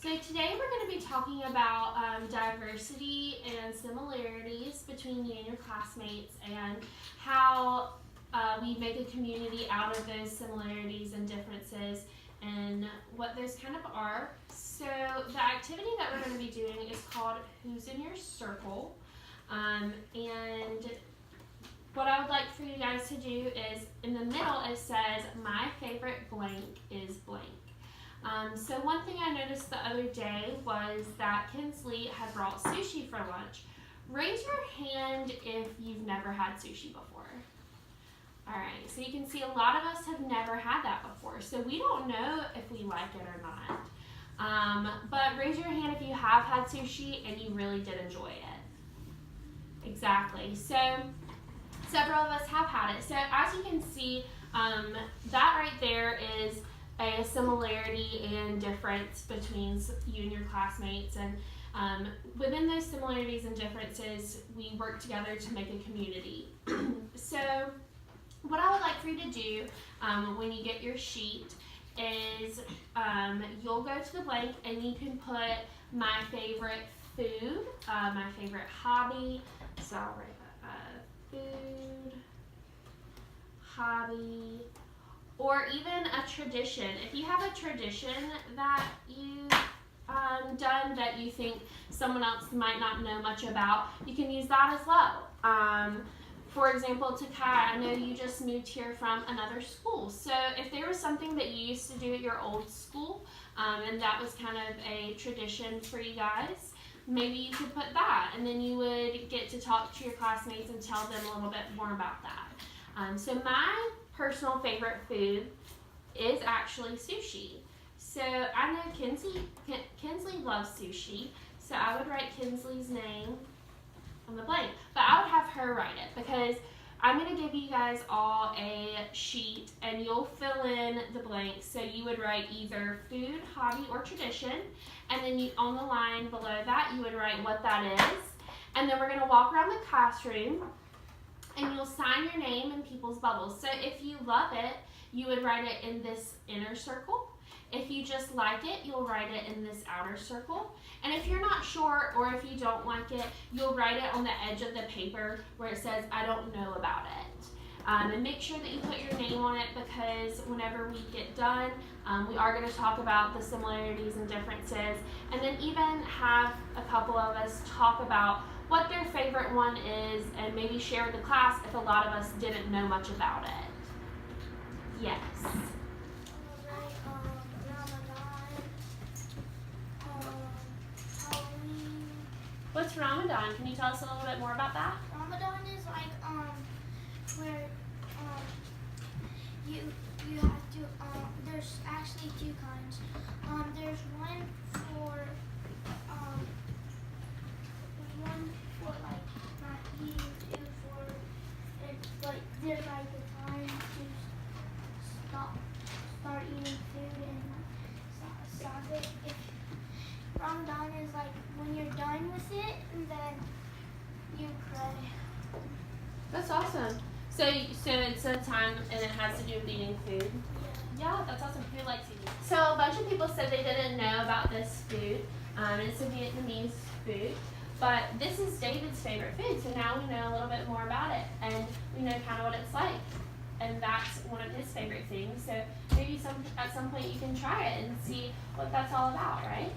So today we're going to be talking about diversity and similarities between you and your classmates and how we make a community out of those similarities and differences and what those kind of are. So the activity that we're going to be doing is called Who's in Your Circle? And what I would like for you guys to do is in the middle it says my favorite blank is blank. So one thing I noticed the other day was that Kinsley had brought sushi for lunch. Raise your hand if you've never had sushi before. Alright, so you can see a lot of us have never had that before, so we don't know if we like it or not. But raise your hand if you have had sushi and you really did enjoy it. Exactly, so several of us have had it. So as you can see, that right there is a similarity and difference between you and your classmates, and within those similarities and differences we work together to make a community. So what I would like for you to do when you get your sheet is you'll go to the blank and you can put my favorite food, my favorite hobby, so I'll write food, hobby, or even a tradition. If you have a tradition that you've done that you think someone else might not know much about, you can use that as well. For example, Takai, I know you just moved here from another school. So if there was something that you used to do at your old school, and that was kind of a tradition for you guys, maybe you could put that, and then you would get to talk to your classmates and tell them a little bit more about that. So my personal favorite food is actually sushi. So I know Kinsley loves sushi, so I would write Kinsley's name on the blank, but I would have her write it because I'm going to give you guys all a sheet and you'll fill in the blanks. So you would write either food, hobby, or tradition, and then on the line below that you would write what that is, and then we're going to walk around the classroom and you'll sign your name in people's bubbles. So if you love it, you would write it in this inner circle. If you just like it, you'll write it in this outer circle. And if you're not sure or if you don't like it, you'll write it on the edge of the paper where it says, I don't know about it. And make sure that you put your name on it because whenever we get done, we are going to talk about the similarities and differences, and then even have a couple of us talk about what their favorite one is and maybe share with the class if a lot of us didn't know much about it. Yes. What's Ramadan? Can you tell us a little bit more about that? Ramadan is like where you have to there's actually two kinds. There's one for like not eating food for it, but there's like a time to start eating food and stop it. Ramadan is like when you're done with it and then you pray. That's awesome. So it's a time and it has to do with eating food? Yeah, that's awesome. Who likes eating? So a bunch of people said they didn't know about this food. It's a Vietnamese food. But this is David's favorite food, so now we know a little bit more about it. And we know kind of what it's like. And that's one of his favorite things. So maybe at some point you can try it and see what that's all about, right?